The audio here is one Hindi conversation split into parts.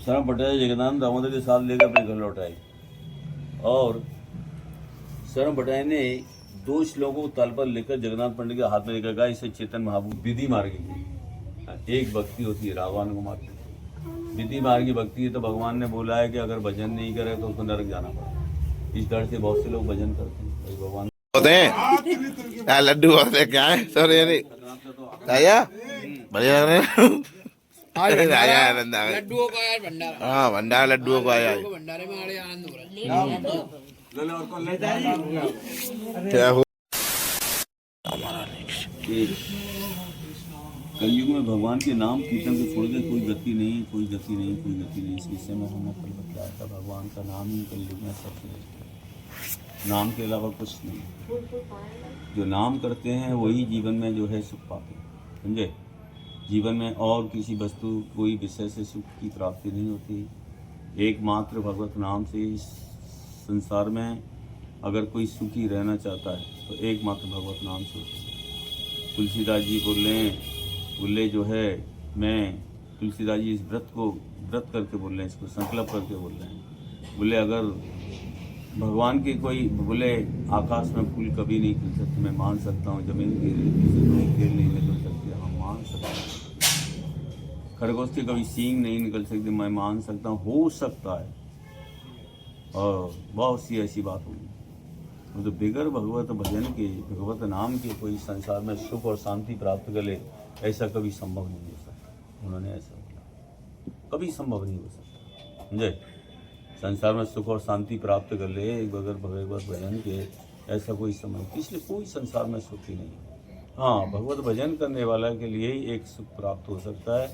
शरण भट्टाचार्य जगदानंद दामोदर के साथ लेकर अपने घर लौट आए और शरण भट्टाचार्य ने 2 श्लोकों को तल पर लेकर जगन्नाथ पंडित के हाथ में लेकर कहा, इसे चेतन महाभूत विधि मार्गी की एक भक्ति होती है, रावण को मारती है। विधि मार्गी भक्ति है तो भगवान ने बोला है कि अगर भजन नहीं करे तो उसको नरक जाना पड़ेगा। इस डर से बहुत से लोग भजन करते हैं। भगवान होते हैं लड्डू होते क्या है सर ये राजा बढ़िया लग रहे हैं राजा लड्डुओं का यार भंडारा। हाँ भंडारा लड्डुओं को आया भंडारे में आड़े आनंद हो क्या हो कलयुग में भगवान के नाम कीर्तन को छोड़कर कोई गति नहीं, कोई गति नहीं, कोई गति नहीं। इस विषय में हमने कल बताया था, भगवान का नाम ही कलयुग में सबसे, नाम के अलावा कुछ नहीं। जो नाम करते हैं वही जीवन में जो है सुख पाते हैं, समझे। जीवन में और किसी वस्तु कोई विषय से सुख की प्राप्ति नहीं होती। एकमात्र भगवत नाम से इस संसार में अगर कोई सुखी रहना चाहता है तो एकमात्र भगवत नाम से। तुलसीदास जी बोले जो है, मैं तुलसीदास जी इस व्रत करके बोल रहे हैं, इसको संकल्प करके बोल रहे हैं। बोले अगर भगवान की कोई, बोले आकाश में फूल कभी नहीं खिल सकते, मैं मान सकता हूँ। जमीन की खेल नहीं निकल सकती, हम मान सकते हैं। खरगोश के कभी सींग नहीं निकल सकती, मैं मान सकता हूँ, हो सकता है। और बहुत सी ऐसी बात होगी। तो बिगर भगवत भजन के, भगवत नाम के कोई संसार में सुख और शांति प्राप्त कर ले, ऐसा कभी संभव नहीं हो सकता। उन्होंने ऐसा बोला, कभी संभव नहीं हो सकता, समझे। संसार में सुख और शांति प्राप्त कर ले बगैर भगवत भजन के, ऐसा कोई समय, इसलिए कोई संसार में सुखी नहीं। हाँ, भगवत भजन करने वाला के लिए ही एक सुख प्राप्त हो सकता है।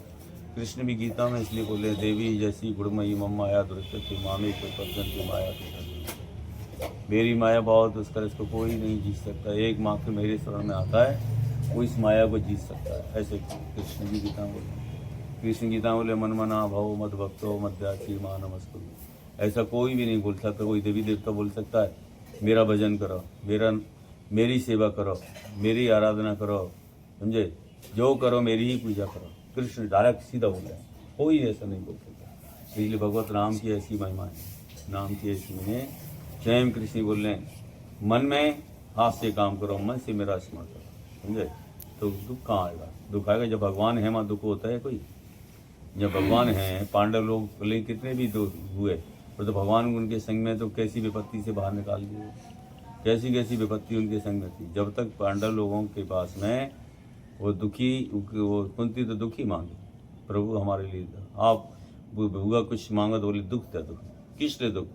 कृष्ण भी गीता में इसलिए बोले, देवी जैसी गुणमयी मम माया दुर्गति मामे को पर्जन की माया तो मेरी माया बहुत, उसका इसको कोई नहीं जीत सकता। एकमात्र मेरे शरण में आता है वो इस माया को जीत सकता है। ऐसे कृष्ण भी गीता बोले। कृष्ण गीता बोले, मन मना भव मद भक्तो मध्याची मा नमस्कुरु। ऐसा कोई भी नहीं बोल सकता, कोई देवी देवता बोल सकता है मेरा भजन करो, मेरी सेवा करो, मेरी आराधना करो, समझे, जो करो मेरी ही पूजा करो। कृष्ण डायरेक्ट सीधा बोल रहे हैं, कोई ऐसा नहीं बोल सकता। इसलिए भगवत नाम की ऐसी महिमा है, नाम की ऐसी में स्वयं कृष्ण बोल रहे हैं, मन में हाथ से काम करो, मन से मेरा स्मरण करो, समझे। तो दुख कहाँ आएगा? दुख आएगा जब भगवान है, वहाँ दुख होता है कोई? जब भगवान हैं, पांडव लोग भले कितने भी दुख हुए, और तो भगवान उनके संग में तो कैसी विपत्ति से बाहर निकाल दिए, कैसी कैसी विपत्ति उनके संग में थी। जब तक पांडव लोगों के पास में वो कुंती तो दुखी मांगे, प्रभु हमारे लिए आप भूगा कुछ मांगा तो बोले दुख दे, दुख किस लिए दुख?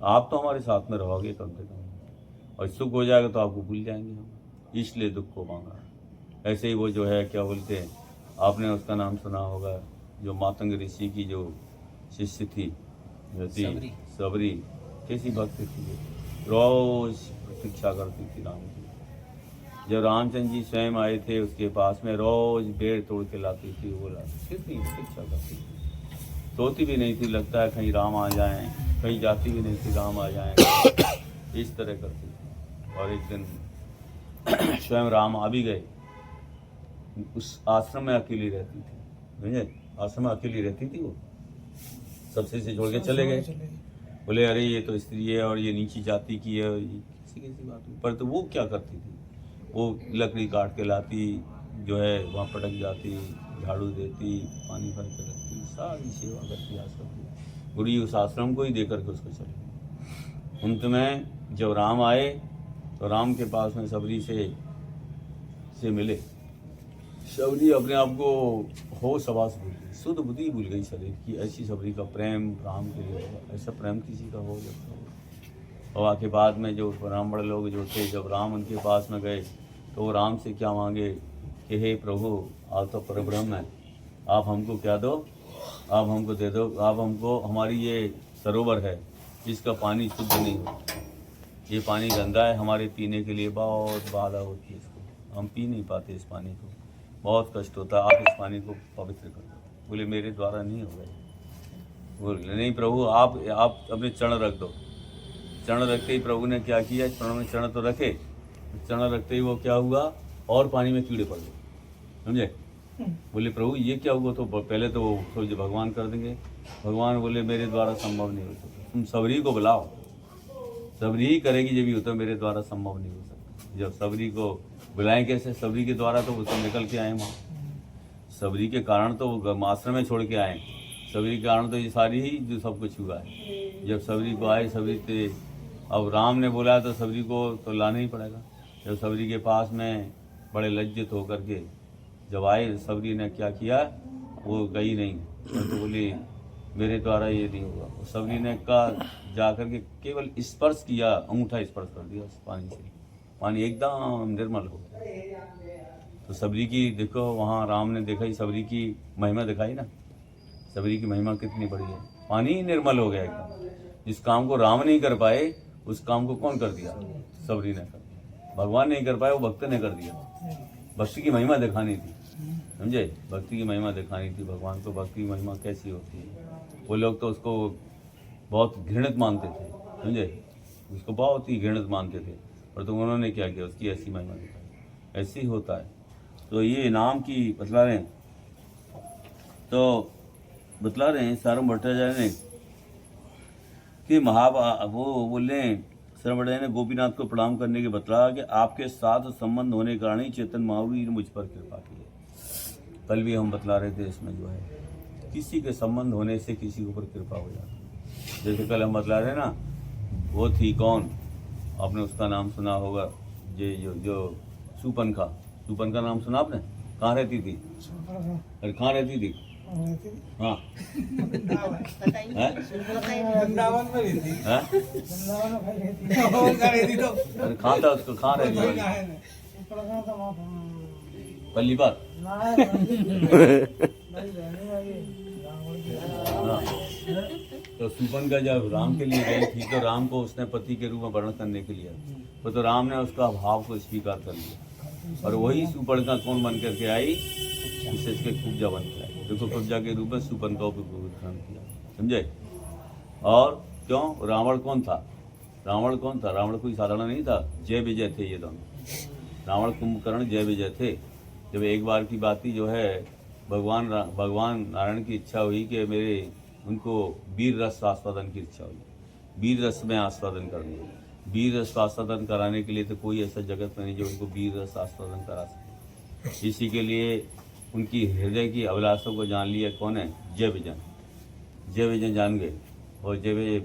आप तो हमारे साथ में रहोगे कम से कम, और सुख हो जाएगा तो आपको भूल जाएंगे हम, इसलिए दुख को मांगा। ऐसे ही वो जो है, क्या बोलते हैं, आपने उसका नाम सुना होगा, जो मातंग ऋषि की जो शिष्य थी सबरी, कैसी भक्त थी, रोज प्रतीक्षा करती थी राम की। जब रामचंद्र जी स्वयं आए थे उसके पास में, रोज पेड़ तोड़ के लाती थी, वो कितनी प्रतीक्षा करती थी, सोती भी नहीं थी, लगता है कहीं राम आ जाएं, कहीं जाती भी नहीं थी राम आ जाएं, इस तरह करती थी। और एक दिन स्वयं राम आ भी गए, उस आश्रम में अकेली रहती थी, समझे, आश्रम में अकेली रहती थी, वो सबसे से छोड़ के चले गए। बोले अरे ये तो स्त्री है और ये नीची जाति की है, किसी किसी बात पर। तो वो क्या करती थी, वो लकड़ी काट के लाती, जो है वहाँ पटक जाती, झाड़ू देती, पानी भर के रखती, सारी सेवा करती आश्रम की। बुढ़ी उस आश्रम को ही दे करके उसको चली। अंत में जब राम आए तो राम के पास में सबरी से मिले। सबरी अपने आप को होश हवास भूल गई, शुद्ध बुद्धि भूल गई शरीर की। ऐसी सबरी का प्रेम राम के लिए होगा, ऐसा प्रेम किसी का हो सकता हो। और आके बाद में जो ब्राह्मण लोग जो थे, जब राम उनके पास में गए तो वो राम से क्या मांगे कि हे प्रभु, आप तो परब्रह्म है, आप हमको क्या दो, आप हमको दे दो, आप हमको, हमारी ये सरोवर है जिसका पानी शुद्ध नहीं होता, ये पानी गंदा है, हमारे पीने के लिए बहुत बाधा होती है, इसको हम पी नहीं पाते, इस पानी को बहुत कष्ट होता है, आप इस पानी को पवित्र कर दो। बोले मेरे द्वारा नहीं होगा। बोले नहीं प्रभु, आप अपने चरण रख दो। चरण रखते ही प्रभु ने क्या किया, चरण में चरण तो रखे, चरण रखते ही वो क्या हुआ, और पानी में कीड़े पड़ गए, समझे। बोले प्रभु ये क्या हुआ? तो पहले तो वो भगवान कर देंगे, भगवान बोले मेरे द्वारा संभव नहीं हो सकता, तुम सबरी को बुलाओ, सबरी ही करेगी जब भी होता, मेरे द्वारा संभव नहीं हो सकता। जब सबरी को बुलाएं कैसे, सबरी के द्वारा तो वो सब निकल के आए वहाँ, सबरी के कारण तो वो आश्रम में छोड़ के आए, सबरी के कारण तो ये सारी ही जो सब कुछ हुआ है। जब सबरी को आए, सबरी थे, अब राम ने बोला तो सबरी को तो लाना ही पड़ेगा। जब सबरी के पास में बड़े लज्जित होकर के जब आए, सबरी ने क्या किया, वो गई नहीं, तो बोली मेरे द्वारा ये नहीं होगा। सबरी ने कहा जा कर के केवल स्पर्श किया, अंगूठा स्पर्श कर दिया उस पानी से, पानी एकदम निर्मल हो गया। तो सबरी की देखो वहाँ राम ने देखा ही, सबरी की महिमा दिखाई ना, सबरी की महिमा कितनी बड़ी है, पानी ही निर्मल हो गया एकदम। जिस काम को राम नहीं कर पाए उस काम को कौन कर दिया, सबरी ने कर दिया। भगवान नहीं कर पाए, वो भक्त ने कर दिया। भक्ति की महिमा दिखानी थी, समझे, भक्ति की महिमा दिखानी थी भगवान को। भक्ति की महिमा कैसी होती है, वो लोग तो उसको बहुत घृणित मानते थे, समझे, उसको बहुत ही घृणित मानते थे, पर तो उन्होंने क्या किया, उसकी ऐसी महिमा दिखाई। ऐसे ही होता है। तो ये नाम की बतला रहे हैं, तो बतला रहे हैं सारम भट्टाचार्य ने कि वो बोले, शरण भट्टाचार्य ने गोपीनाथ को प्रणाम करने के बतला कि आपके साथ संबंध होने के कारण ही चेतन महावीर ने मुझ पर कृपा की है। कल भी हम बतला रहे थे, इसमें जो है किसी के संबंध होने से किसी के ऊपर कृपा हो जाती है। जैसे कल हम बतला रहे ना, वो थी कौन, आपने उसका नाम सुना होगा, ये जो सुपनखा, सुपनखा नाम सुना आपने, कहाँ रहती थी, अरे कहाँ रहती थी, हाँ वृंदावन में रहती हैं? अरे कहाँ था उसको, कहाँ रहती थी, पल्ली पर, हाँ। तो सुपन का जब राम के लिए गई थी, तो राम को उसने पति के रूप में वर्णन करने के लिए, तो राम ने उसका भाव को स्वीकार कर लिया, और वही सुपर्णखा कौन बन करके आई, विशेष के कुब्जा बन के आई। देखो कुब्जा के रूप में सुपर्णखा को ग्रहण किया, समझे। और क्यों, रावण कौन था, रावण कौन था, रावण कोई साधारण नहीं था, जय विजय थे ये दोनों, रावण कुंभकर्ण जय विजय थे। जब एक बार की बात ही जो है, भगवान नारायण की इच्छा हुई कि मेरे उनको वीर रस आस्वादन की इच्छा हुई, वीर रस में आस्वादन करनी, वीर रस आस्वादन कराने के लिए तो कोई ऐसा जगत में नहीं जो उनको वीर रस आस्वादन करा सके। इसी के लिए उनकी हृदय की अभिलाषों को जान लिया कौन है, जय विजय, जय विजय जान गए। और जय विजय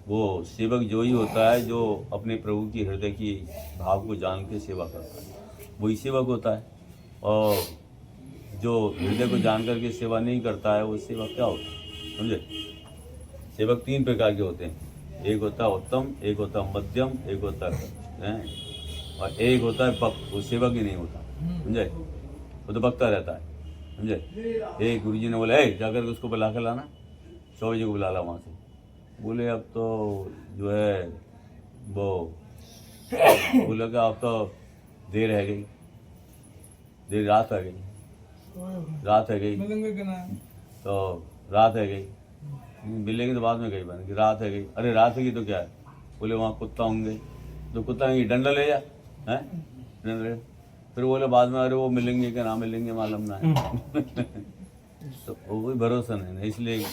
वो सेवक जो ही होता है जो अपने प्रभु की हृदय की भाव को जान के सेवा करता है, वही सेवक होता है। और जो हृदय को जान करके सेवा नहीं करता है, वो सेवक क्या होता है, समझे। सेवक तीन प्रकार के होते हैं, एक होता है उत्तम, एक होता है मध्यम, एक होता है, और एक होता है भक्त, वो सेवक ही नहीं होता, समझे, वो तो भक्ता रहता है, समझे। एक गुरुजी ने बोला, जाकर के उसको बुला कर लाना, 100 बजे को बुला ला वहाँ से। बोले अब तो जो है वो बोला कि अब तो देर है गई, देर रात है गई, रात है गई, तो रात है गई, मिलेंगे तो बाद में गई बन, रात है गई, अरे रात है गई तो क्या है, बोले वहाँ कुत्ता होंगे, तो कुत्ता होंगे, डंडा ले जा, हैं डंडा ले। फिर बोले बाद में, अरे वो मिलेंगे क्या ना मिलेंगे मालूम ना है तो वो कोई भरोसा नहीं, इसलिए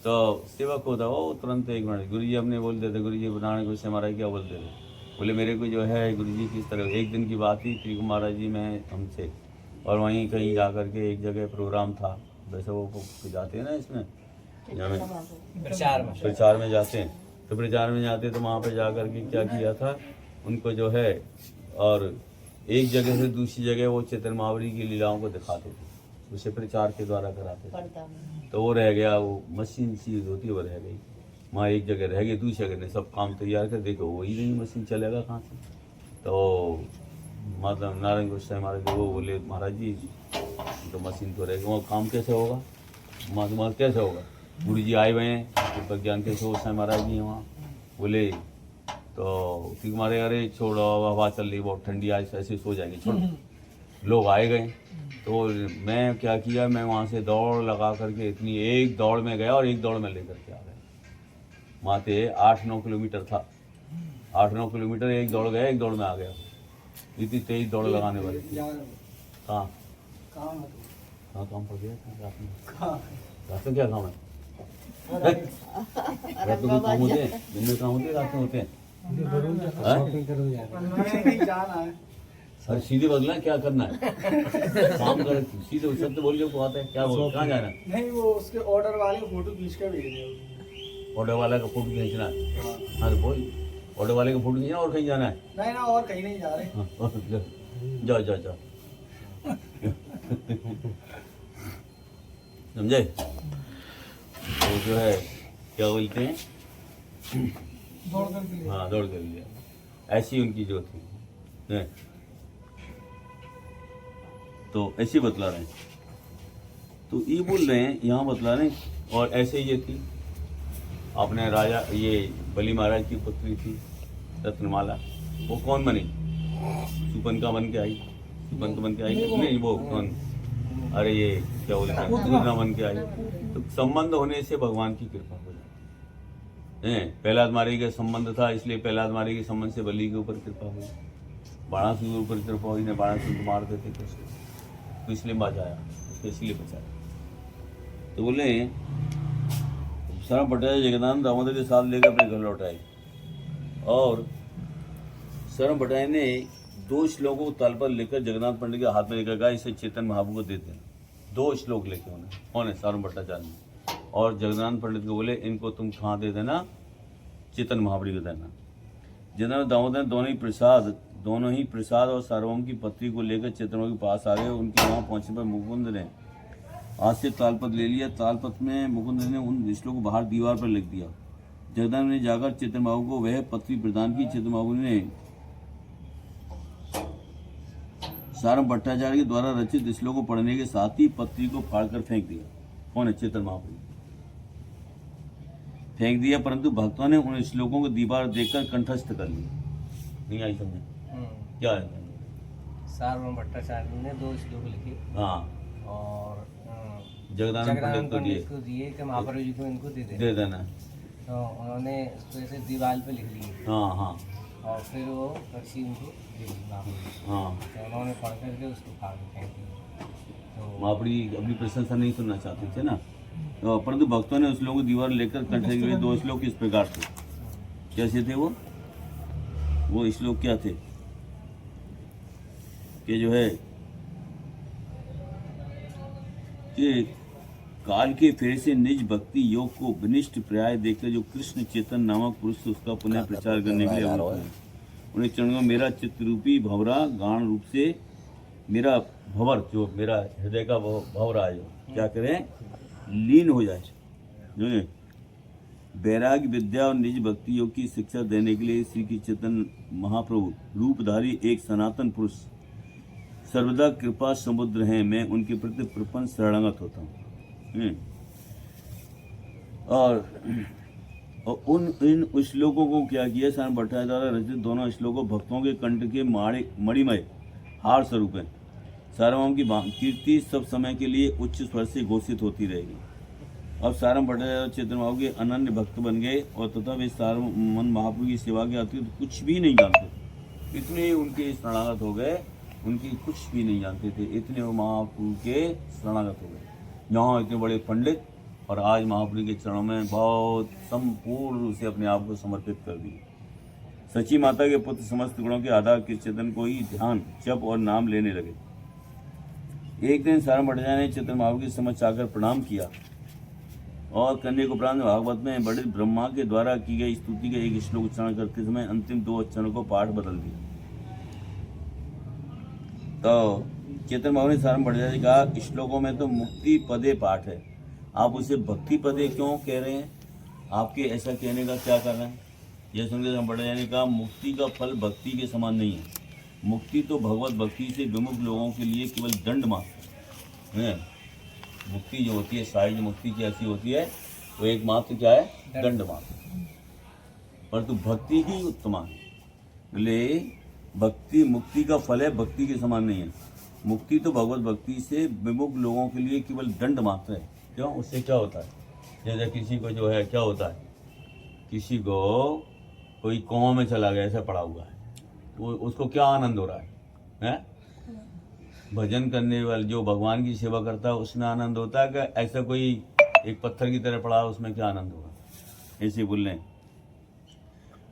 तो सेवक होता वो तुरंत 1 मिनट, गुरु जी अपने बोलते थे, गुरु जी बनाने को उससे हमारा क्या बोलते थे, बोले मेरे को जो है गुरु जी किस तरह, एक दिन की बात ही त्रिकुमार महाराज जी में हमसे, और वहीं कहीं जा कर के एक जगह प्रोग्राम था, वैसे वो जाते हैं ना इसमें प्रचार में जाते हैं, तो प्रचार में जाते तो वहाँ पे जा कर के क्या किया था उनको जो है, और एक जगह से दूसरी जगह वो चेतन महावीर की लीलाओं को दिखाते थे, उसे प्रचार के द्वारा कराते थे। तो वो रह गया, वो मशीन सी होती है वो रह गई वहाँ, एक जगह रह गई, दूसरी जगह ने सब काम तैयार कर, देखो वही नहीं मशीन चलेगा कहाँ से। तो मतलब नारायण गोस्वामी महाराज वो बोले, महाराज जी तो मशीन तो रहेगी, वो काम कैसे होगा, मालूम कैसे होगा, गुरु जी आए हुए हैं, तो ज्ञान कैसे हो महाराज जी वहाँ, बोले तो ठीक मारे, अरे छोड़ो हवा चल रही बहुत ठंडी, आज ऐसे सो जाएंगे, छोड़ो। लोग आए गए, तो मैं क्या किया, मैं वहाँ से दौड़ लगा करके इतनी एक दौड़ में गया और एक दौड़ में लेकर के आ गया। वहाँ से 8-9 किलोमीटर था, 8-9 किलोमीटर एक दौड़ गया, एक दौड़ में आ गया, इतनी तेज दौड़ लगाने वाली थी। कहाँ काम पड़ गया, रात में क्या काम है, रात को काम होते हैं, दिन में काम होते हैं, रात में होते हैं। नहीं जाना है। अरे सीधे बदलना है, क्या करना है? काम कर, सीधे शब्द बोल जो आता है, क्या बोल, कहाँ जाना है? नहीं वो उसके ऑर्डर वाले को फोटो खींच कर भेज रहे ऑर्डर वाला का फोटो खींचना है। हाँ तो बोल, ऑर्डर वाले का फोटो खींचना और कहीं जाना है? नहीं ना और कहीं नहीं जा रहे। हाँ, और जाओ जाओ जाओ समझे? वो जो है क्या बोलते हैं, दौड़ कर के लिए। हाँ दौड़ कर लिया, ऐसी उनकी जो थी हैं। तो ऐसे बतला रहे हैं, तो ये बोल रहे हैं यहाँ बतला रहे हैं। और ऐसे ये थी अपने राजा, ये बलि महाराज की पुत्री थी रत्नमाला, वो कौन बनी? सुपनका बन के आई, सुपनका बन के आई नहीं, वो कौन, अरे ये क्या बोलते हैं, रुद्रा बन के आई। तो संबंध होने से भगवान की कृपा हो जाती है। प्रहलाद महाराज का संबंध था, इसलिए प्रहलाद महाराज के संबंध से बलि के ऊपर कृपा हुई, बाणासुर के ऊपर कृपा हुई, ने बाणासुर को मार देते थे, तो इसलिए बचाया, उसको इसलिए बचाया। तो बोले शरण भट्टाचार्य जगदानंद दामोदर के साथ लेकर अपने घर लौट आए, और शरण भट्टाचार्य ने 2 श्लोकों को तल पर लेकर जगन्नाथ पंडित के हाथ में लेकर कहा इसे चेतन महाप्रभु को देते हैं। 2 श्लोक लेके उन्हें, कौन है? शरण भट्टाचार्य ने। और जगन्नाथ पंडित को बोले इनको तुम कहाँ दे देना? चेतन महाप्रभु को देना। जगन्नाथ दामोदर दोनों ही प्रसाद और सार्वभौम की पत्री को लेकर चेतन के पास आ गए। उनके वहां पहुंचने पर मुकुंद ने हाथ से तालपत्र ले लिया। तालपत्र में मुकुंद ने उन श्लोकों को बाहर दीवार पर लिख दिया। जगदानंद ने जाकर चेतन बाबू को वह पत्री प्रदान की। चेतन बाबू ने सारम भट्टाचार्य के द्वारा रचित श्लोक को पढ़ने के साथ ही पत्री को फाड़कर फेंक दिया। कौन है? चेतन महाप्रभु फेंक दिया, परंतु भक्तों ने उन श्लोकों को दीवार देखकर कंठस्थ कर लिया। नहीं आई समझे क्या है? सार्वभौम भट्टाचार्य ने 2 श्लोक लिखे, हाँ, और जगदानंद पंडित को को दिए कि महाप्रभु जी को इनको दे देना। तो उन्होंने उसको ऐसे दीवार पे लिख लिए, हाँ हाँ और फिर वो पर्ची उनको दे दी महाप्रभु जी। हाँ, तो उन्होंने पढ़ करके उसको फाड़ के फेंक दिया। तो महाप्रभु अपनी प्रशंसा नहीं सुनना चाहते थे ना, तो परंतु भक्तों ने उस श्लोक को दीवार लेकर कंठ के लिए 2 श्लोक इस प्रकार थे। कैसे थे वो श्लोक क्या थे कि जो है कि काल के फेरे से निज भक्ति योग को विनिष्ट पर्याय देखकर जो कृष्ण चेतन नामक पुरुष से उसका पुनः प्रचार करने के लिए अवसर है। उन्हें चरणों में मेरा चित्त रूपी भवरा गान रूप से मेरा भवर, जो मेरा हृदय का भवरा है, जो क्या करें, लीन हो जाए। जो वैराग्य विद्या और निज भक्ति योग की शिक्षा देने के लिए श्री की चेतन महाप्रभु रूपधारी एक सनातन पुरुष सर्वदा कृपा समुद्र हैं। मैं उनके प्रति प्रपंच शरणागत होता हूँ। और इन श्लोकों को क्या किया? शरण भट्टाचार्य द्वारा रचित दोनों श्लोकों भक्तों के कंठ के मणिमय हार स्वरूप है। सार्वभौम की कीर्ति सब समय के लिए उच्च स्वर से घोषित होती रहेगी। अब सारम भट्टाचार्य चेतन बाबू के अनन्य भक्त बन गए, और तथा वे सारमन महाप्रभु की सेवा के अतिरिक्त कुछ भी नहीं जानते। इतने उनके शरणागत हो गए, उनकी कुछ भी नहीं जानते थे, इतने वो महाप्रभु के शरणागत हो गए। यहाँ इतने बड़े पंडित, और आज महाप्रभु के चरणों में बहुत संपूर्ण रूप से अपने आप को समर्पित कर दिए। सची माता के पुत्र समस्त गुणों के आधार के चेतन को ही ध्यान, जप और नाम लेने लगे। एक दिन सारम भट्टाचार्य ने चेतन महाप्रभु के समक्ष आकर प्रणाम किया, और कन्या को प्रांत भागवत में बड़े ब्रह्मा के द्वारा की गई स्तुति का एक श्लोक उच्चारण करते समय अंतिम 2 अक्षरों को पाठ बदल दिया। तो चेतन बाबू ने सारम भट्टाचार्य से कहा, श्लोकों में तो मुक्ति पदे पाठ है, आप उसे भक्ति पदे क्यों कह रहे हैं? आपके ऐसा कहने का क्या कारण है? यह सुनकर सारम भट्टाचार्य ने कहा, मुक्ति का फल भक्ति के समान नहीं है। मुक्ति तो भगवत भक्ति से विमुख लोगों के लिए केवल दंड मात्र है। मुक्ति जो होती है, सारी मुक्ति की ऐसी होती है, वो एकमात्र क्या है? दंड मात्र। परंतु भक्ति ही उत्तम है। बोले भक्ति मुक्ति का फल है, भक्ति के समान नहीं है। मुक्ति तो भगवत भक्ति से विमुख लोगों के लिए केवल दंड मात्र है। क्यों? उससे क्या होता है? जैसे किसी को जो है क्या होता है, किसी को कोई कोमा में चला गया, ऐसा पड़ा हुआ है, वो उसको क्या आनंद हो रहा है? भजन करने वाले जो भगवान की सेवा करता है उसमें आनंद होता है कि ऐसा कोई एक पत्थर की तरह पड़ा, उसमें क्या आनंद होगा, ऐसे बोल रहे हैं।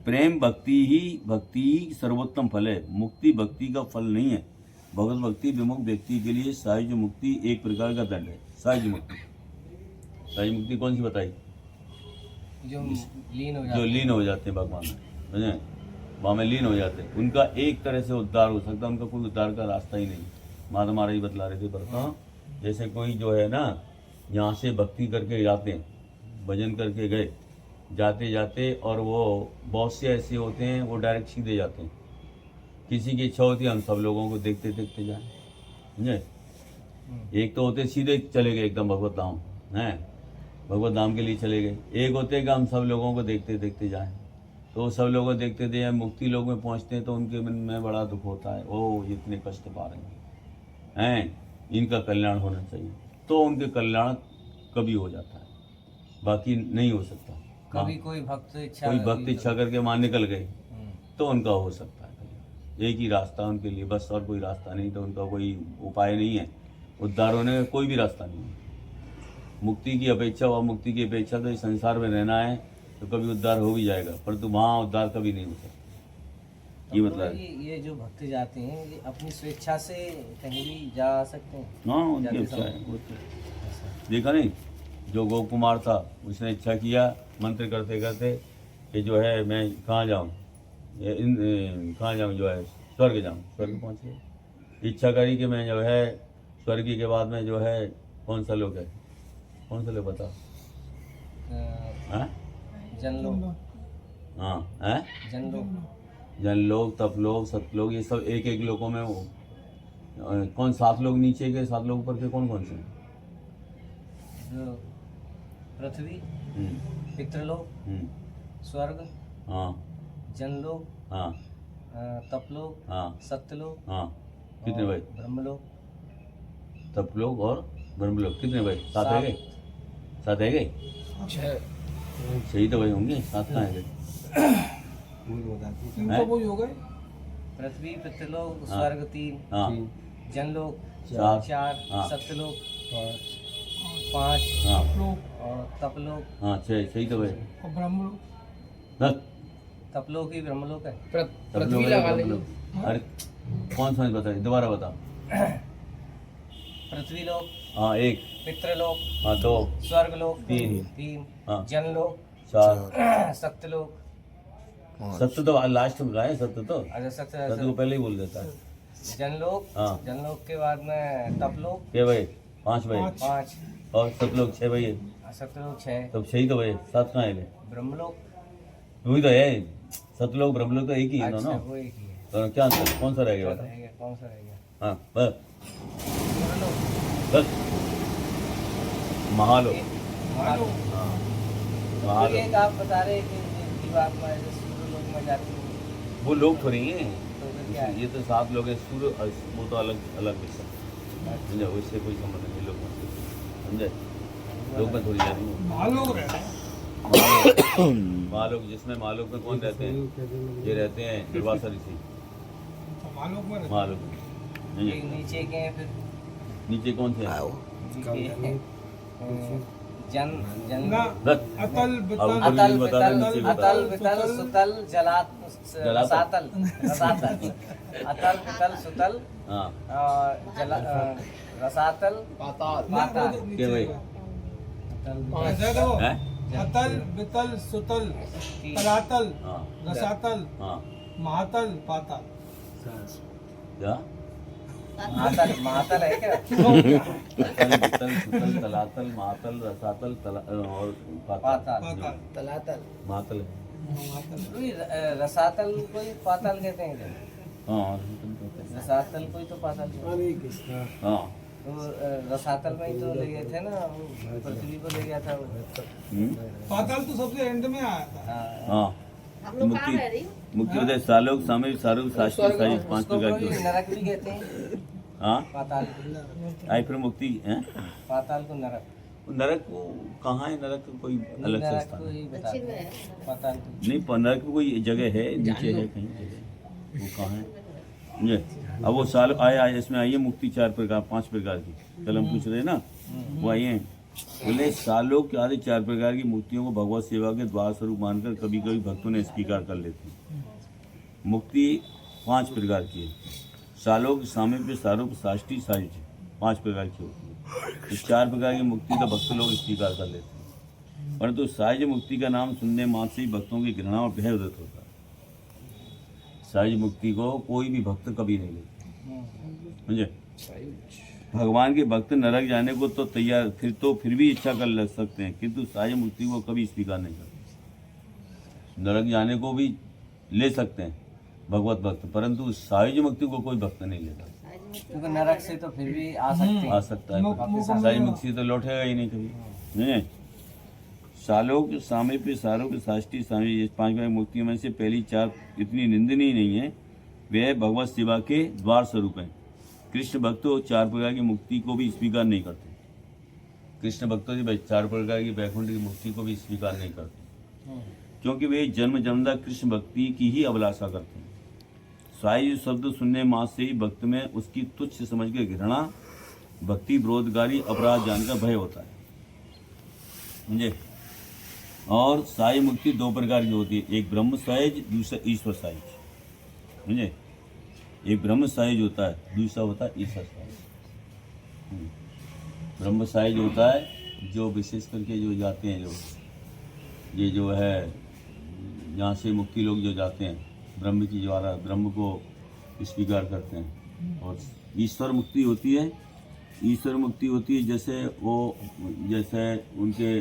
प्रेम भक्ति ही सर्वोत्तम फल है, मुक्ति भक्ति का फल नहीं है। भगवत भक्ति विमुख व्यक्ति के लिए सहज मुक्ति एक प्रकार का दंड है। सहज मुक्ति कौन सी बताई? जो लीन हो जो जाते लीन हो जाते हैं भगवान में, समझे, वहाँ में लीन हो जाते हैं, उनका एक तरह से उद्धार हो सकता है, उनका कोई उद्धार का रास्ता ही नहीं। माता महाराज बतला रहे थे परसों, जैसे कोई जो है ना यहाँ से भक्ति करके जाते हैं, भजन करके गए, जाते जाते, और वो बहुत से ऐसे होते हैं वो डायरेक्ट सीधे जाते हैं। किसी की इच्छा होती है हम सब लोगों को देखते देखते जाएं, समझे। एक तो होते सीधे चले गए एकदम भगवत धाम, हैं, भगवत धाम के लिए चले गए। एक होते कि हम सब लोगों को देखते देखते जाएं, तो सब लोगों को देखते देखते मुक्ति लोग में पहुंचते हैं तो उनके मन में बड़ा दुख होता है, ओ इतने कष्ट पा रहे हैं, इनका कल्याण होना चाहिए, तो उनके कल्याण कभी हो जाता है, बाकी नहीं हो सकता। कभी कोई भक्त इच्छा करके वहाँ निकल गए तो उनका हो सकता है। एक ही रास्ता उनके लिए बस, और कोई रास्ता नहीं, तो उनका कोई उपाय नहीं है, उद्धार होने का कोई भी रास्ता नहीं है। मुक्ति की अपेक्षा व मुक्ति की अपेक्षा तो इस संसार में रहना है तो कभी उद्धार हो भी जाएगा, परंतु वहाँ उद्धार कभी नहीं हो सकता। ये मतलब ये जो भक्त जाते हैं ये अपनी स्वेच्छा से कहीं भी जा सकते हैं। हाँ, उनकी इच्छा है। वो तो देखा नहीं, जो गोप कुमार था उसने इच्छा किया मंत्र करते करते कि जो है मैं कहाँ जाऊँ, कहाँ जाऊँ, जो है स्वर्ग जाऊँ, स्वर्ग पहुँचे। इच्छा करी कि मैं जो है स्वर्ग के बाद में जो है कौन सा लोग है, कौन सा लोग बता, जनलोक, हाँ है, जनलोक, तपलोक, सतलोक, ये सब एक एक लोगों में वो कौन, 7 लोग नीचे के, 7 लोग ऊपर के, कौन कौन से? पृथ्वी, पितृलोक, स्वर्ग, हाँ, जनलोक, हाँ, तपलोक, हाँ, सत्यलोक, हाँ, कितने भाई? ब्रह्मलोक, तपलोक और ब्रह्मलोक, कितने भाई? 7 है गए? 7 है गए? 6 सही तो भाई होंगे, 7 कहाँ है गए? पृथ्वी, पितृलोक, स्वर्ग 3, हाँ, जनलोक 4, 4, हाँ, सत्यलोक 5, हाँ, और तपलोक, हाँ 6, सही तो भाई। ब्रह्मलोक, तपलोक ही ब्रह्मलोक है। पृथ्वी लगा ले। अरे कौन सा बताइए, दोबारा बताओ। पृथ्वीलोक, हाँ 1, पितृलोक, हाँ 2, स्वर्गलोक 3, हाँ, जनलोक 4, सत्यलोक, सत्य तो लास्ट में गाए, सत्य तो अच्छा सत्य को पहले ही बोल देता है। जनलोक, हाँ, जनलोक के बाद में तपलोक 6 भाई, 5 भाई, 5, और सतलोक 6 भाई, सत्यलोक 6, तब सही तो भाई। 7 कहाँ है? ब्रह्मलोक, वही तो है, सतलोक ब्रह्मलोक तो एक ही है अच्छा दोनों। वो एक ही है। तो क्या अंतर, कौन सा रह गया क्या बता? रह गया, कौन सा रह गया? हाँ बस सूर्यलोक, बस, महालोक, महालोक। हाँ तो महालोक, एक आप बता रहे कि जीवात्मा ऐसे सूर्यलोक में जाती है, वो लोग थोड़ी हैं, तो फिर क्या है? ये तो 7 लोग हैं। सूर्य वो तो अलग अलग विषय, समझे, उससे कोई संबंध नहीं लोग में, समझे, लोग में थोड़ी जाती है। महालोक, जिसमें महालोक में कौन रहते हैं? ये रहते हैं दुर्वासा ऋषि, महालोक में। ये नीचे के हैं फिर नीचे कौन थे? जन जन अतल अतल बता रहे, वितल नीचे बता अतल रहे। वितल सुतल जलात रसातल रसातल अतल वितल सुतल हाँ और जला रसातल पाताल क्या भाई? हैं? अतल वितल सुतल तलातल हाँ रसातल हाँ, महातल पाताल। क्या? महातल महातल है क्या? अतल, वितल, सुतल, तलातल, महातल, रसातल, और पाताल तलातल महातल है। कोई रसातल कोई पाताल कहते हैं क्या? हाँ रसातल कोई तो पाताल कहते हैं। हाँ, तो रसातल में ही तो ले गए थे ना, वो पृथ्वी को ले गया था वो। पाताल तो सबसे एंड में आया था। हाँ, मुक्ति मुक्ति बताए सालोक, सामयिक, सारूक, शास्त्रीय, साहिज, 5 उसको प्रकार कोई की। नरक भी कहते हैं, हाँ, पाताल आई फिर मुक्ति है। पाताल को नरक, नरक को कहाँ है? नरक को कोई अलग से नरक स्थान को है? ही बताते हैं, पाताल को। नहीं, नरक में कोई जगह है, नीचे है कहीं जगह, वो कहाँ है? समझे? अब वो साल आया, इसमें आई है मुक्ति 4 प्रकार 5 प्रकार की, कल हम पूछ रहे हैं ना, वो आई है बोले सालोक के आदि 4 प्रकार की मुक्तियों को भगवत सेवा के द्वार स्वरूप मानकर कभी कभी भक्तों ने स्वीकार कर लेते हैं। मुक्ति 5 प्रकार की है। सालोक, सामीप्य, सारूप, साष्टी, सायुज्य 5 प्रकार की होती है। इस 4 प्रकार की मुक्ति का भक्त लोग स्वीकार कर लेते हैं, परंतु सायुज्य मुक्ति का नाम सुनने मात्र से ही भक्तों की घृणा और भय उदित होता है। सायुज्य मुक्ति को कोई भी भक्त कभी नहीं लेता, समझे। भगवान के भक्त नरक जाने को तो तैयार, फिर भी इच्छा कर लग सकते हैं, किंतु सायुज्य मुक्ति को कभी स्वीकार नहीं करते। नरक जाने को भी ले सकते हैं भगवत भक्त, परंतु सायुज्य मुक्ति को कोई भक्त नहीं लेता। क्योंकि नरक से तो फिर भी आ सकता है, सायुज्य मुक्ति तो लौटेगा ही नहीं कभी, नहीं। सालोक, सामीप्य, सारूप, साष्टी, सायुज्य, ये 5 प्रकार की मुक्तियों में से पहली 4 इतनी निंदनीय नहीं है, वे भगवत सेवा के द्वार स्वरूप हैं। कृष्ण भक्तों 4 प्रकार की मुक्ति को भी स्वीकार नहीं करते। कृष्ण भक्तों की 4 प्रकार की वैकुंठ की मुक्ति को भी स्वीकार नहीं करते, क्योंकि वे जन्म जन्मदा कृष्ण भक्ति की ही अभिलाषा करते हैं। सायुज्य शब्द सुनने मात्र से ही भक्त में उसकी तुच्छ समझ के घृणा, भक्ति विरोधकारी अपराध जानकर भय होता है, समझे। और सायुज्य मुक्ति 2 प्रकार की होती है, एक ब्रह्म सायुज्य, दूसरा ईश्वर सायुज्य, समझे। एक ब्रह्म सायुज्य होता है, दूसरा होता है ईश्वर सायुज्य। ब्रह्म सायुज्य होता है जो विशेष करके जो जाते हैं, जो ये जो है यहाँ से मुक्ति लोग जो जाते हैं ब्रह्म की द्वारा ब्रह्म को स्वीकार करते हैं। और ईश्वर मुक्ति होती है, ईश्वर मुक्ति होती है जैसे उनके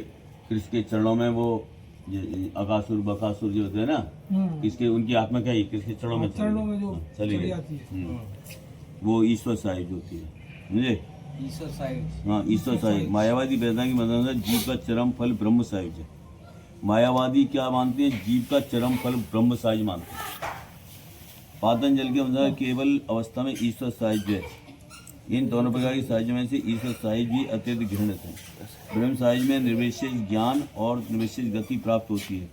कृष्ण के चरणों में वो अकासुर बकासुर जो होते हैं ना, किसके उनकी आत्मा क्या है कृष्ण के चरणों में चली गई, वो ईश्वर साहिब होती है, समझे। ईश्वर साहिब, हाँ ईश्वर साहिब। मायावादी वेदांत की मदद से जीव का चरम फल ब्रह्म साहिब है। मायावादी क्या मानते हैं, जीव का चरम फल ब्रह्म साहिब मानते हैं। पातंजल के अनुसार केवल अवस्था में ईश्वर साहिब है। इन दोनों प्रकार की साहित्य में से ईश्वर साहिब भी अत्यंत घृणित है। ब्रह्म साहिब में निर्विशेष ज्ञान और निर्विशेष गति प्राप्त होती है,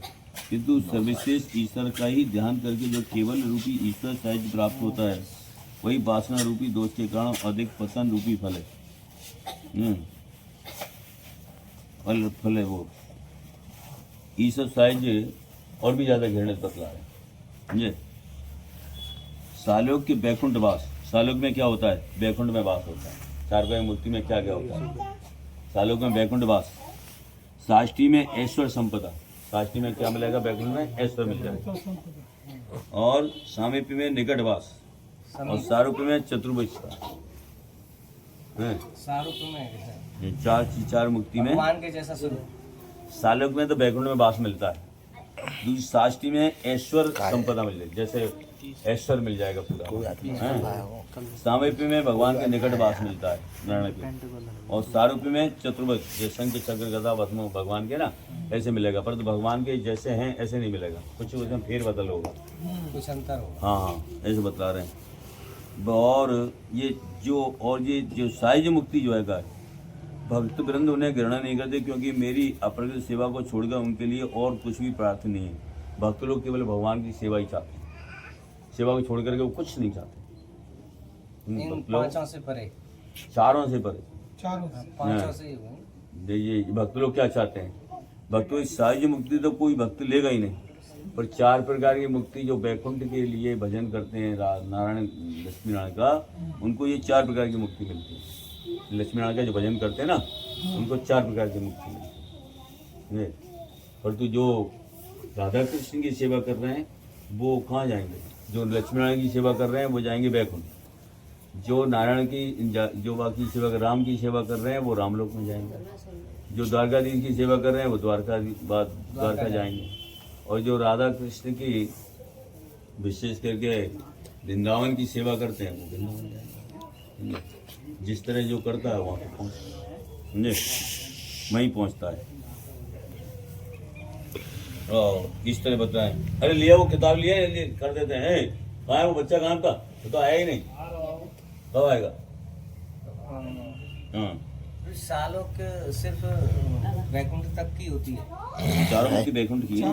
किंतु सर्वश्रेष्ठ ईश्वर का ही ध्यान करके जो केवल रूपी ईश्वर साहित्य प्राप्त होता है, वही वासना रूपी दोष के कारण अधिक पतन रूपी फल है। फल है वो ईश्वर साहित्य और भी ज्यादा घृणित बतला है, समझे। सालोक के वैकुंठ वास, सालोक में क्या होता है, वैकुंठ में वास होता है। 4 प्रकार की मुक्ति में क्या क्या होता है, सालोक में वैकुंठ वास। साष्टी में ऐश्वर्य संपदा, साष्टी में क्या मिलेगा, वैकुंठ में ऐश्वर्य मिल जाएगा। और सामीप्य में निकट वास, और सारूप्य में चतुर्भुजता। सारूप में ये 4 मुक्ति में भगवान के जैसा स्वरूप। सालोक में तो वैकुंठ में वास मिलता है। दूसरी साष्टी में ऐश्वर्य संपदा मिल जाएगी, जैसे ऐश्वर्य मिल जाएगा पूरा। सामीप्य में भगवान के निकट वास मिलता है नारायण के। और सारूप्य में चतुर्भुज, जैसे शंख चक्र गदा पद्म भगवान के ना ऐसे मिलेगा, परंतु भगवान के जैसे हैं ऐसे नहीं मिलेगा, कुछ उसमें फेर बदल होगा, कुछ अंतर होगा। हाँ ऐसे बतला रहे हैं। और ये जो साहित्य मुक्ति जो है भक्त वृंद उन्हें घृणा नहीं करते, क्योंकि मेरी अपराध सेवा को छोड़कर उनके लिए और कुछ भी प्रार्थ नहीं है। भक्त लोग केवल भगवान की सेवा ही चाहते हैं, सेवा को छोड़ करके वो कुछ नहीं चाहते। इन 5 से परे, 4 से परे, 5 से ये भक्त लोग क्या चाहते हैं, भक्तों की साहित्य मुक्ति तो कोई भक्त लेगा ही नहीं, पर 4 प्रकार की मुक्ति जो वैकुंठ के लिए भजन करते हैं नारायण लक्ष्मी नारायण का, उनको ये 4 प्रकार की मुक्ति मिलती है। लक्ष्मी नारायण का जो भजन करते हैं ना, उनको 4 प्रकार की मुक्ति मिलती है। परंतु जो राधा कृष्ण की सेवा कर रहे हैं वो कहाँ जाएंगे, जो लक्ष्मी नारायण की सेवा कर रहे हैं वो जाएंगे वैकुंठ, जो नारायण की जो बाकी सेवा राम की सेवा कर रहे हैं वो रामलोक में जाएंगे, जो द्वारकाधीश की सेवा कर रहे हैं वो द्वारका जाएंगे, और जो राधा कृष्ण की विशेष करके वृंदावन की सेवा करते हैं वो वृंदावन जाएंगे। जिस तरह जो करता है वहाँ पे समझे, वहीं पहुँचता है। इस तरह बताएं। अरे लिया वो किताब लिया कर देते हैं, कहाँ है वो बच्चा, कहाँ का, तो आया ही नहीं, कब आएगा। हाँ सालों के सिर्फ वैकुंठ तक की होती है, 4 मुक्ति वैकुंठ की है।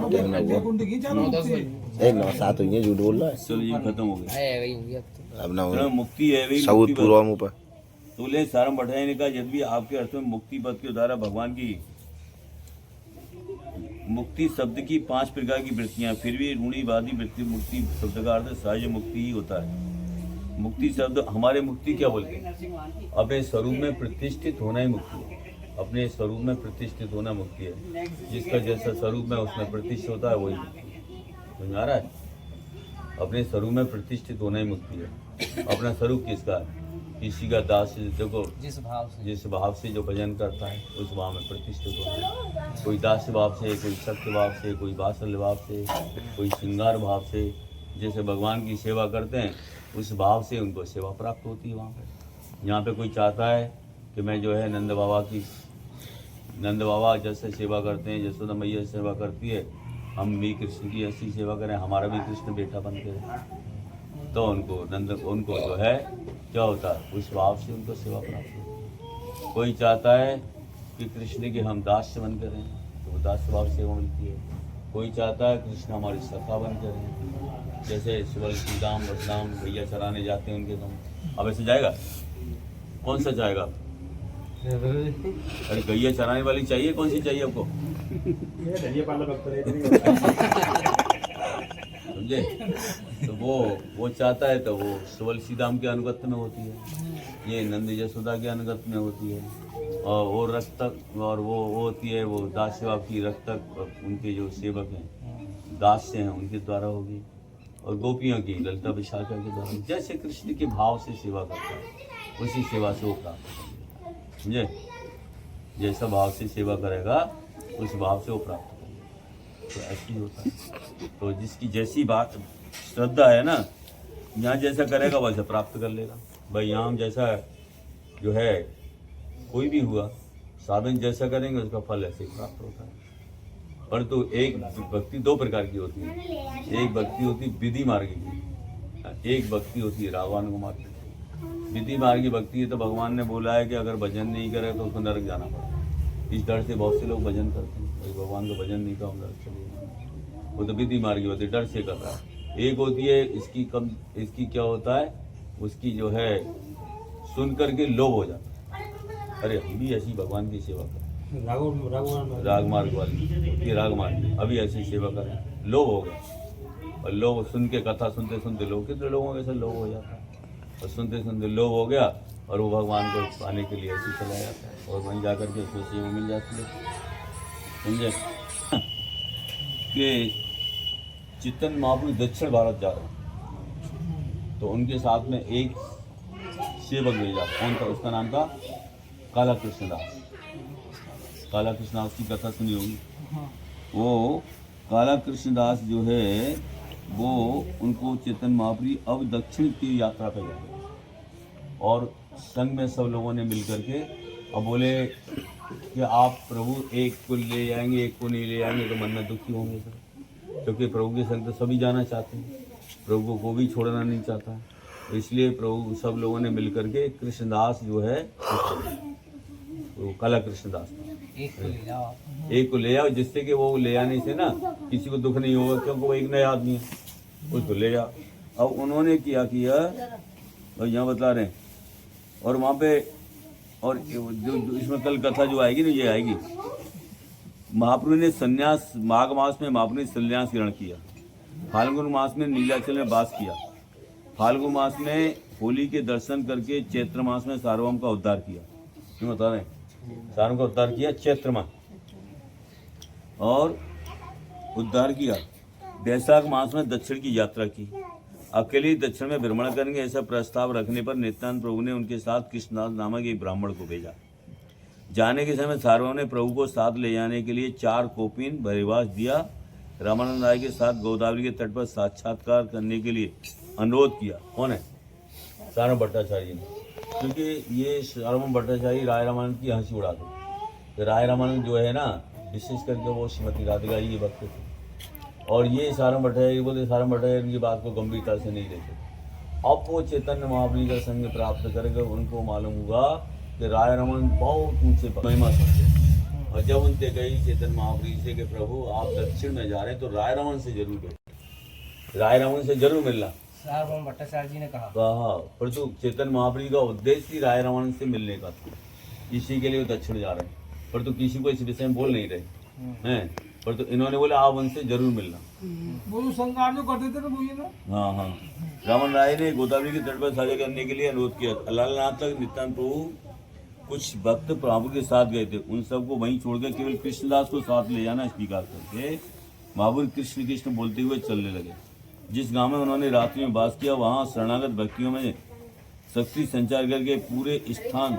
7 हुई है, झूठ बोल रहा है। चलो ये खत्म हो गया, अब ना मुक्ति है वही सबूत पूर्वा मुँह पर तो बोले सारम भट्टाचार्य ने कहा यदि आपके अर्थ में मुक्ति पद के द्वारा भगवान की मुक्ति शब्द की 5 प्रकार की वृत्तियां, फिर भी रूढ़िवादी वृत्ति मुक्ति शब्द का अर्थ सहज मुक्ति ही होता है। मुक्ति शब्द हमारे मुक्ति क्या बोलते हैं? अपने स्वरूप में प्रतिष्ठित होना ही मुक्ति है। अपने स्वरूप में प्रतिष्ठित होना मुक्ति है। जिसका जैसा स्वरूप में उसमें प्रतिष्ठित होता है वही मुक्ति है। समझ आ रहा है? अपने स्वरूप में प्रतिष्ठित होना ही मुक्ति है। अपना स्वरूप किसका है? किसी का दास, देखो जिस भाव से जो भजन करता है उस भाव में प्रतिष्ठित होता है। कोई दास भाव से, कोई सत्य भाव से, कोई वात्सल्य भाव से, कोई श्रृंगार भाव से, जैसे भगवान की सेवा करते हैं उस भाव से उनको सेवा प्राप्त होती है। वहाँ पे यहाँ पे कोई चाहता है कि मैं जो है नंद बाबा जैसे सेवा करते हैं, यशोदा मैया सेवा करती है, हम भी कृष्ण की ऐसी सेवा करें, हमारा भी कृष्ण बेटा बन के रहे, तो उनको जो है क्या होता है? उस भाव से उनको सेवा प्राप्त होती है। कोई चाहता है कि कृष्ण के हम दास बन कर रहें, तो वो दास भाव सेवा मिलती है। कोई चाहता है कृष्ण हमारी सखा बन कर रहें, जैसे सुबह श्री राम बदनाम भैया चराने जाते हैं उनके तुम। अब ऐसे जाएगा? कौन सा जाएगा? अरे गैया चराने वाली चाहिए, कौन सी चाहिए आपको? समझे? तो वो चाहता है तो वो सुबल श्री राम के अनुगत्य में होती है, ये नंद यशोदा के अनुगत्य में होती है। और वो रक्तक और वो होती है वो दास सेवा की रक्तक, उनके जो सेवक हैं दास से हैं उनके द्वारा होगी। और गोपियों की ललिता विशाखा के द्वारा, जैसे कृष्ण के भाव से सेवा करता है उसी सेवा से वो प्राप्त होगा। समझे? जैसा भाव से सेवा करेगा उस भाव से वो प्राप्त होगा। तो ऐसे ही होता है। तो जिसकी जैसी बात श्रद्धा है ना, यहाँ जैसा करेगा वैसा प्राप्त कर लेगा। भाई यहाँ जैसा जो है कोई भी हुआ, साधन जैसा करेंगे उसका फल ऐसे ही प्राप्त होता है। परंतु एक भक्ति 2 प्रकार की होती है। एक भक्ति होती है विधि मार्गी की, एक भक्ति होती है रागानुग की। विधि मार्गी भक्ति है तो भगवान ने बोला है कि अगर भजन नहीं करे तो उसको नरक जाना पड़ेगा। इस डर से बहुत से लोग भजन करते हैं, भाई भगवान का भजन नहीं का नरक चलेगा, वो तो विधि मार्गी होती है, डर से कर रहा है। एक होती है इसकी क्या होता है, उसकी जो है सुन करके लोभ हो जाता है, अरे हम भी ऐसी भगवान की सेवा करें, राग मार्ग वाली राग मार्ग अभी ऐसी सेवा करें, लोभ हो गया। और लोग सुन के कथा सुनते सुनते लोग, कितने लोगों के ऐसे लोभ हो जाता है, और सुनते सुनते लोभ हो गया और वो भगवान को पाने के लिए ऐसे चला जाता है और वहीं जाकर के उसको सेवा मिल जाती है। समझे कि चैतन्य महाप्रभु दक्षिण भारत जा रहे हैं, तो उनके साथ में एक सेवक भेजा। कौन था? उसका नाम था काला कृष्णदास। काला कृष्णदास की कथा सुनी होगी। वो काला कृष्णदास जो है वो उनको चैतन्य महाप्रभु अब दक्षिण की यात्रा पे गए और संग में सब लोगों ने मिलकर के अब बोले कि आप प्रभु एक को ले जाएंगे, एक को नहीं ले जाएंगे तो मन में दुखी होंगे सर, क्योंकि प्रभु के संग तो सभी जाना चाहते हैं, प्रभु को भी छोड़ना नहीं चाहता है। तो इसलिए प्रभु सब लोगों ने मिलकर के कृष्णदास जो है वो काला कृष्णदास एक को ले जाओ, जिससे कि वो ले आने से ना किसी को दुख नहीं होगा, क्योंकि वो एक नया आदमी है, उसको ले जाओ। अब उन्होंने क्या किया और यहाँ बता रहे हैं, और वहाँ पे और जो इसमें कल कथा जो आएगी ना ये आएगी, महाप्रभु ने संन्यास माघ मास में महाप्रभु ने संन्यास ग्रहण किया, फाल्गुन मास में नीलाचल में वास किया, फाल्गुन मास में होली के दर्शन करके चैत्र मास में सार्वभौम का उद्धार किया। क्यों बता रहे हैं? सार्वभौम का उद्धार किया चैत्र मास और उद्धार किया। वैशाख मास में दक्षिण की यात्रा की, अकेले दक्षिण में भ्रमण करेंगे ऐसा प्रस्ताव रखने पर नित्यानंद प्रभु ने उनके साथ कृष्णदास नामक एक ब्राह्मण को भेजा। जाने के समय सार्वभौम ने प्रभु को साथ ले जाने के लिए 4 कोपिन भरिवास दिया। रामानंद राय के साथ गोदावरी के तट पर साक्षात्कार करने के लिए अनुरोध किया। कौन है? सार्वभौम भट्टाचार्य ने, क्योंकि ये सार्वभौम भट्टाचार्य राय रामानंद की हंसी उड़ा दो। राय रामानंद जो है ना विशेष करके वो श्रीमती राधिका जी के भक्त थे, और ये सार्वभौम भट्टाचार्य बोलते सार्वभौम भट्टाचार्य की बात को गंभीरता से नहीं लेते। अब वो चैतन्य महाप्रभु का संग प्राप्त करके उनको मालूम हुआ कि राय रामानंद बहुत ऊंचे महिमा करते, और जब उनसे गई चैतन्य महाप्रभु से कि प्रभु आप दक्षिण में जा रहे हैं तो राय रामानंद से जरूर मिलना। राय रामानंद से जरूर मिलना। सार्वभौम भट्टाचार्य जी ने कहा परंतु चेतन महाप्रभु का उद्देश्य ही राय रावण से मिलने का था, इसी के लिए वो दक्षिण जा रहे हैं, परंतु किसी को इस विषय में बोल नहीं रहे हैं। परंतु इन्होंने बोला आप उनसे जरूर मिलना। वो जो संगार जो करते थे ना वो ये ना हाँ हाँ, रावण राय ने गोदावरी के तट पर साझा करने के लिए अनुरोध किया। लालनाथ तक नित्यानंद प्रभु कुछ भक्त प्रभु के साथ गए थे, उन सबको वहीं छोड़कर केवल कृष्णदास को साथ ले जाना स्वीकार करके महापुरुष कृष्ण कृष्ण बोलते हुए चलने लगे। जिस गांव में उन्होंने रात्रि में वास किया वहां शरणागत भक्तियों में शक्ति संचार करके पूरे स्थान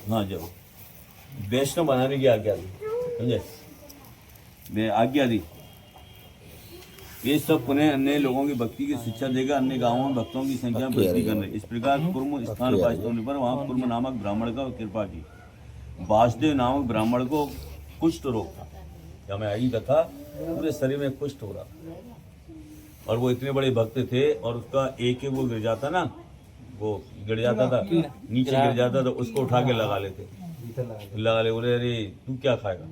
जब वैष्णव बनाने की आज्ञा दी, समझे, मैं आज्ञा दी। ये सब पुनः अन्य लोगों की भक्ति की शिक्षा देगा, अन्य गांवों में भक्तों की संख्या में वृद्धि करने। इस प्रकार कुर्म स्थान उपासित होने पर वहां कुर्म नामक ब्राह्मण का कृपा की। वासुदेव नामक ब्राह्मण को कुष्ठ रोग था, या मैं आई कथा, पूरे शरीर में कुष्ठ हो रहा, और वो इतने बड़े भक्त थे, और उसका एक वो गिर जाता ना, वो गिर जाता था, नीचे गिर जाता था, उसको उठा के लगा लेते, लगा ले, बोले अरे तू क्या खाएगा,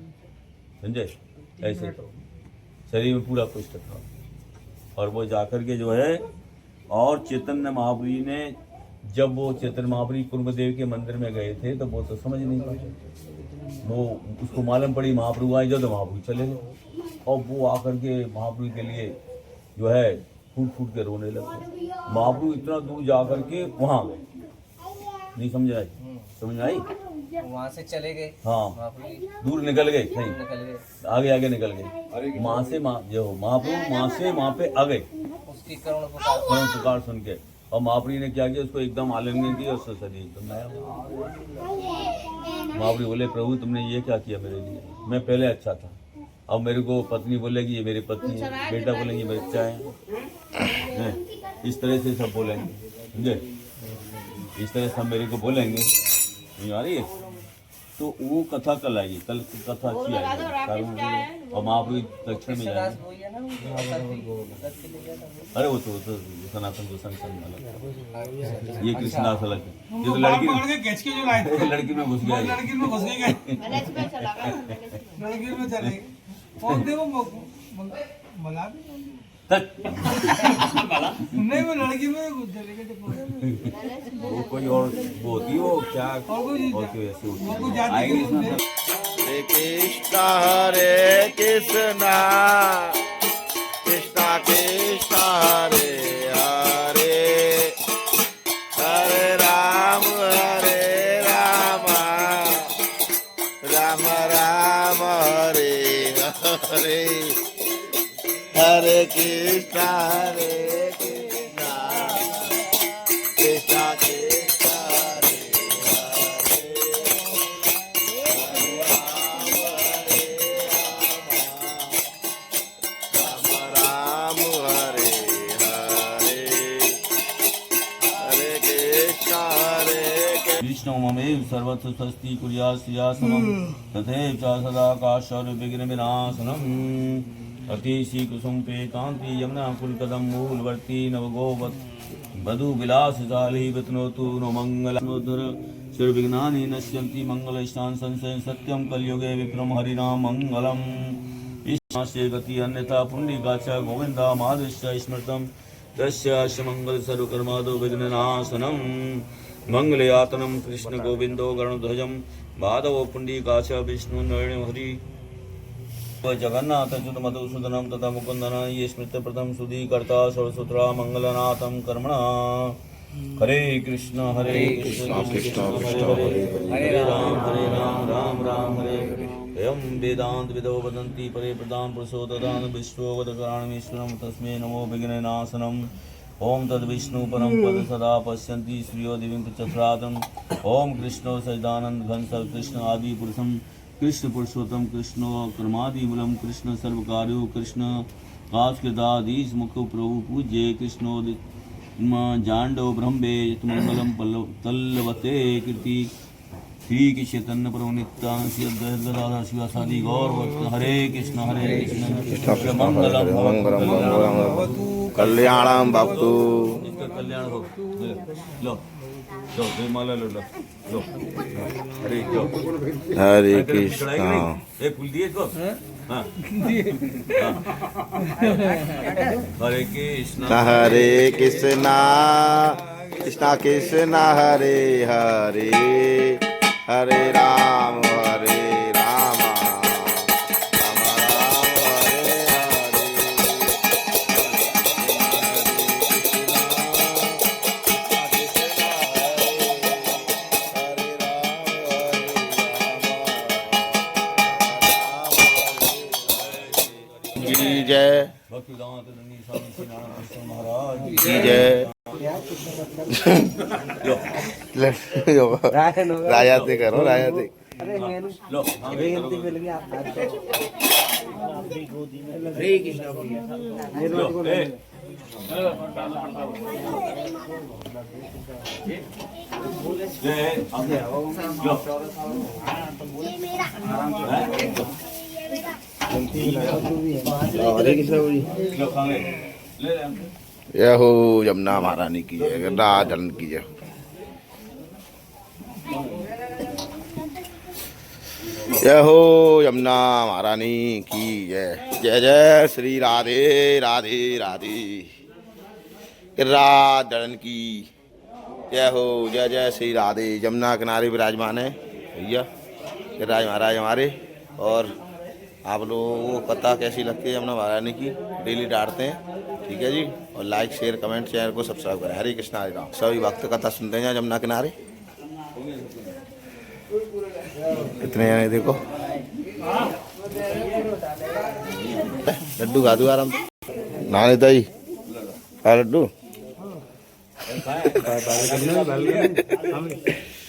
समझे, ऐसे तो शरीर में पूरा कुष्ठ था। और वो जाकर के जो है, और चैतन्य महाप्रभु ने, जब वो चैतन्य महाप्रभु कुर्मदेव के मंदिर में गए थे तो वो तो समझ नहीं पाए, वो उसको मालूम पड़ी महाप्रभु आए, जब महाप्रभु चले गए, और वो आकर के महाप्रभु के लिए जो है फूट फूट के रोने लगे। महाप्रभु इतना दूर जा करके वहाँ गए, नहीं समझ आई, समझ आई, वहाँ से चले गए, हाँ दूर निकल गए, नहीं निकल गए, आगे आगे निकल गए, वहाँ से जो महाप्रभु वहाँ से वहाँ पे आ गए उसकी करुण पुकार सुन के, और महाप्रभु ने क्या किया, उसको एकदम आलिंगन किया, उसका शरीर एकदम नया। महाप्रभु बोले प्रभु तुमने ये क्या किया मेरे लिए, मैं पहले अच्छा था, अब मेरे को पत्नी बोलेगी ये मेरी पत्नी है, बेटा बोलेंगे ये बच्चा है, इस तरह से सब बोलेंगे, समझे, इस तरह से सब मेरे को बोलेंगे, नहीं आ रही है। तो वो कथा कल आएगी, कल कथा अच्छी आएगी, और महाप्रभु दक्षिण में जाएंगे। अरे वो तो सनातन को संग वाला, ये कृष्णदास अलग है, ये तो लड़की में घुस गया, लड़की में चले और देखो मला नहीं, वो लड़की में घुस चले वो कोई और वो होती है, वो क्या और कोई ऐसे होती है, आएंगे। हरे कृष्णा कृष्णा कृष्णा हरे हरे, हरे राम राम राम हरे हरे, हरे कृष्णा कृष्णा कृष्णा कृष्णा हरे हरे, राम हरे हरे, हरे कृष्णा कृष्ण ममेव सर्वत्र स्वस्ति कुर्यात् श्रियासमं तथैव च सदा काशौर्यविघ्न विनाशनम्। अतिशी कुसुम पे कांति यमुना कुलकदम मूलवर्ती नवगोवत वधु विलास जाली वितनोतु नो मंगलमोधर शिरविघ्नानि नश्यन्ति मंगल स्नान संशय सत्यम कलयुगे विक्रम हरिनाम मंगलम। ईश्वरस्य गति अन्यथा पुण्डिकाच गोविंदा माधुश्च स्मृतम तस्य मंगल सर्वकर्मादो विघ्ननाशनम। मंगलयातनम कृष्ण गोविंदो गणध्वजम माधवो पुण्डिकाच विष्णु नयन हरि जगन्नाथ च्युत मधुसूदनम तथा मुकुंदन ये स्मृत प्रथम सुधी कर्ता सर्वसूत्रा मंगलनाथम कर्मणा। हरे कृष्ण कृष्ण कृष्ण हरे राम राम राम हरे एवं वेदांत विदो वदन्ति परे प्रदान पुरुषो ददान विश्वो वदकराणमीश्वरम तस्मै नमो विघ्ननाशनम। ओम तद विष्णु परम पद सदा पश्यन्ति श्रियो दिव्यं चक्रादम। ओम कृष्णो सच्चिदानंद घन सर्व कृष्ण आदि पुरुषम कृष्ण पुरुषोत्तम कृष्ण कर्मादि मूलम कृष्ण सर्वकार्यो कृष्ण कास्कृदाधीश मुखो प्रभु पूज्ये कृष्णो जांडो ब्रह्मे यतमंगलम तल्लवते कीर्ति श्री की चैतन्य प्रभु नित्यानंद शिवासादि गौर हरे कृष्ण मंगलम कल्याणम भक्तु कल्याण हो। लो लो माला लो लो लो हरे हरे कृष्ण एक फूल दिए इसको हाँ हरे कृष्णा हरे कृष्णा कृष्णा कृष्णा हरे हरे हरे राम हरे राम राम राम हरे हरे की जय भक्तिदांत दंडी स्वामी श्री नारायण कृष्ण महाराज की जय लो राजा से करो राजा से अरे मैंने लो हाँ बेनती मिल गया लो ए ले अब लो लो खाने ले ले यह हो यमुना महारानी की जय गंगा जन की जय जय हो यमुना महारानी की जय जय जय श्री राधे राधे राधे गिरिराज दड़न की जय हो जय जय श्री राधे यमुना किनारे विराजमान है भैया गिरिराज महाराज हमारे। और आप लोगों को पता कैसी लगती है यमुना महारानी की डेली डालते हैं, ठीक है जी। और लाइक शेयर कमेंट चैनल को सब्सक्राइब करें। हरे कृष्णा हरे राम। सभी भक्त कथा सुनते हैं यमुना किनारे। कितने जने देखो लड्डू खा दू आराम से नानी ताई खा लड्डू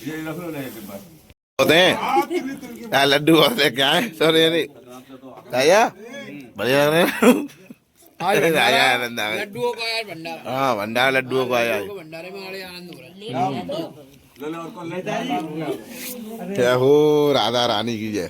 ये रख लो ले डिब्बा होते हैं लड्डू होते हैं क्या है सॉरी नहीं खाया बढ़िया लग रहे हैं आया आनंद आ गया लड्डुओं का यार भंडारा हाँ भंडार लड्डुओं को आया भंडारे में बड़े आनंद हो रहा है ले ले और कौन ले जय हो राधा रानी की जय